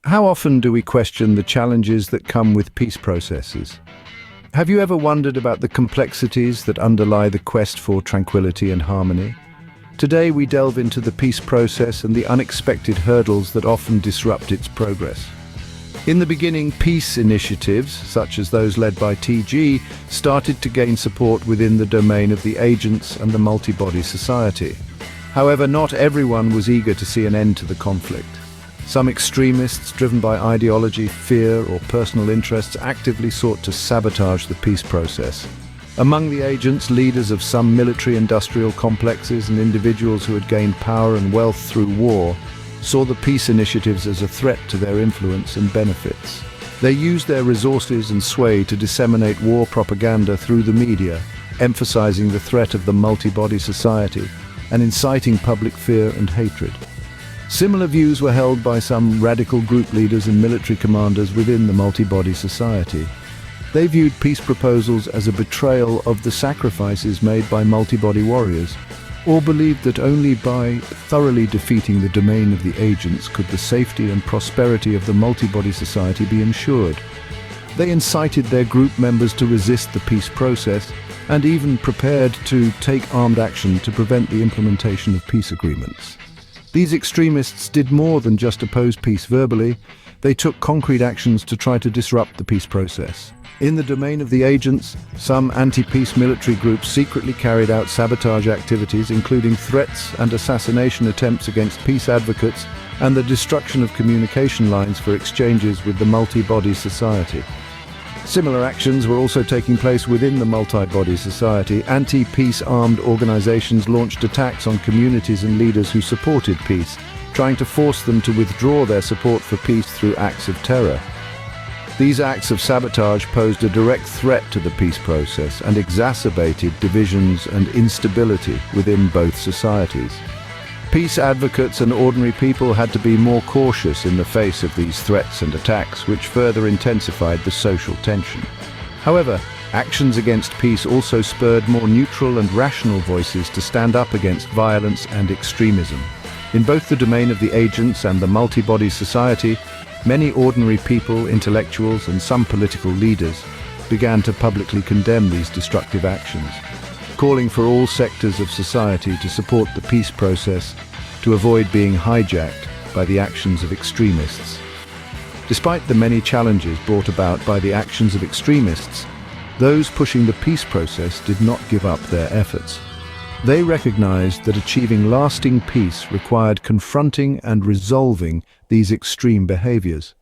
How often do we question the challenges that come with peace processes? Have you ever wondered about the complexities that underlie the quest for tranquility and harmony? Today we delve into the peace process and the unexpected hurdles that often disrupt its progress. In the beginning, peace initiatives, such as those led by TG, started to gain support within the domain of the agents and the multi-body society. However, not everyone was eager to see an end to the conflict. Some extremists, driven by ideology, fear, or personal interests, actively sought to sabotage the peace process. Among the agents, leaders of some military-industrial complexes and individuals who had gained power and wealth through war saw the peace initiatives as a threat to their influence and benefits. They used their resources and sway to disseminate war propaganda through the media, emphasizing the threat of the multi-body society and inciting public fear and hatred. Similar views were held by some radical group leaders and military commanders within the multi-body society. They viewed peace proposals as a betrayal of the sacrifices made by multi-body warriors, or believed that only by thoroughly defeating the domain of the agents could the safety and prosperity of the multi-body society be ensured. They incited their group members to resist the peace process and even prepared to take armed action to prevent the implementation of peace agreements. These extremists did more than just oppose peace verbally. They took concrete actions to try to disrupt the peace process. In the domain of the agents, some anti-peace military groups secretly carried out sabotage activities, including threats and assassination attempts against peace advocates and the destruction of communication lines for exchanges with the multi-body society. Similar actions were also taking place within the multi-body society. Anti-peace armed organizations launched attacks on communities and leaders who supported peace, trying to force them to withdraw their support for peace through acts of terror. These acts of sabotage posed a direct threat to the peace process and exacerbated divisions and instability within both societies. Peace advocates and ordinary people had to be more cautious in the face of these threats and attacks, which further intensified the social tension. However, actions against peace also spurred more neutral and rational voices to stand up against violence and extremism. In both the domain of the agents and the multi-body society, many ordinary people, intellectuals, and some political leaders began to publicly condemn these destructive actions, calling for all sectors of society to support the peace process to avoid being hijacked by the actions of extremists. Despite the many challenges brought about by the actions of extremists, those pushing the peace process did not give up their efforts. They recognized that achieving lasting peace required confronting and resolving these extreme behaviors.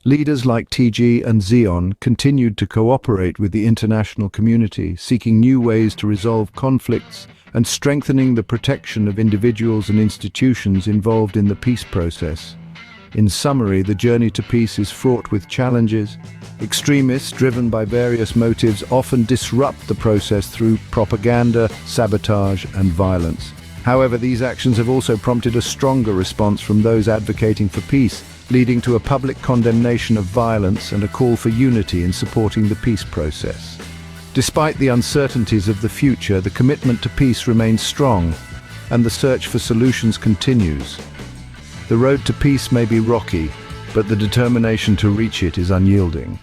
Leaders like TG and Xeon continued to cooperate with the international community, seeking new ways to resolve conflicts and strengthening the protection of individuals and institutions involved in the peace process. In summary, the journey to peace is fraught with challenges. Extremists, driven by various motives, often disrupt the process through propaganda, sabotage, and violence. However, these actions have also prompted a stronger response from those advocating for peace, leading to a public condemnation of violence and a call for unity in supporting the peace process. Despite the uncertainties of the future, the commitment to peace remains strong, and the search for solutions continues. The road to peace may be rocky, but the determination to reach it is unyielding.